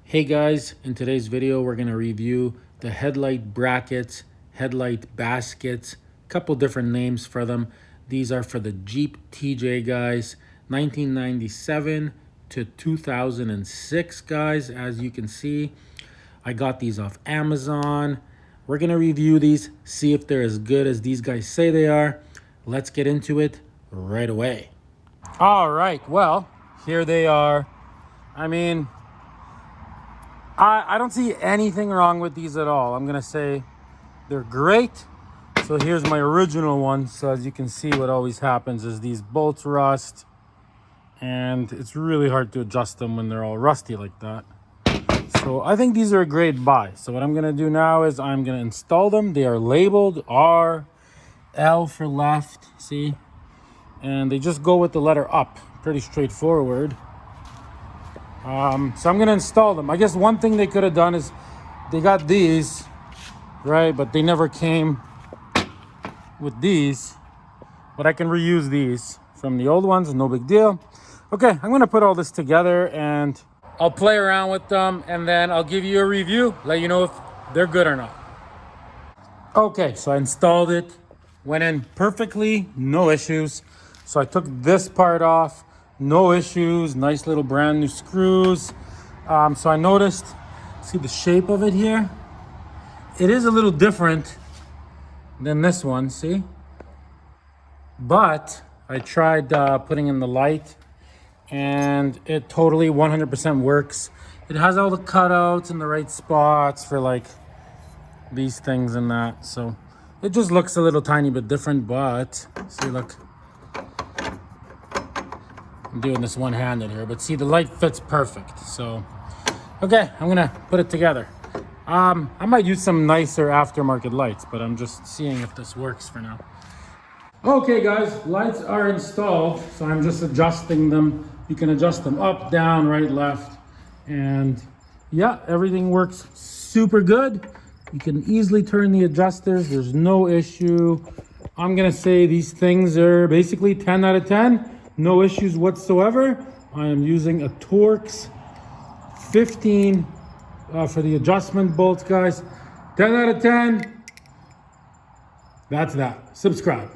Hey guys, in today's video we're going to review the headlight brackets, headlight baskets, a couple different names for them. These are for the Jeep TJ guys, 1997 to 2006 guys. As you can see, I got these off Amazon. We're going to review these, see if they're as good as these guys say they are. Let's get into it right away. All right, well, here they are. I mean, I don't see anything wrong with these at all. I'm going to say they're great. So here's my original one. So as you can see, what always happens is these bolts rust. And it's really hard to adjust them when they're all rusty like that. So I think these are a great buy. So what I'm going to do now is I'm going to install them. They are labeled R, L for left, see? And they just go with the letter up. Pretty straightforward. So I'm going to install them. I guess one thing they could have done is they got these, right? But they never came with these. But I can reuse these from the old ones, no big deal. Okay, I'm going to put all this together and I'll play around with them and then I'll give you a review, let you know if they're good or not. Okay, so I installed it, went in perfectly, no issues. So I took this part off. No issues, nice little brand new screws. So I noticed, see the shape of it here? It is a little different than this one, see? But I tried putting in the light and it totally 100% works. It has all the cutouts in the right spots for like these things and that. So it just looks a little tiny bit different, but see, look. I'm doing this one-handed here, but see the light fits perfect. So okay, I'm gonna put it together. I might use some nicer aftermarket lights, but I'm just seeing if this works for now. Okay guys, lights are installed, so I'm just adjusting them. You can adjust them up, down, right, left, and yeah, everything works super good. You can easily turn the adjusters, there's no issue. I'm gonna say these things are basically 10 out of 10. No issues whatsoever. I am using a Torx 15 for the adjustment bolts, guys. 10 out of 10. That's that. Subscribe.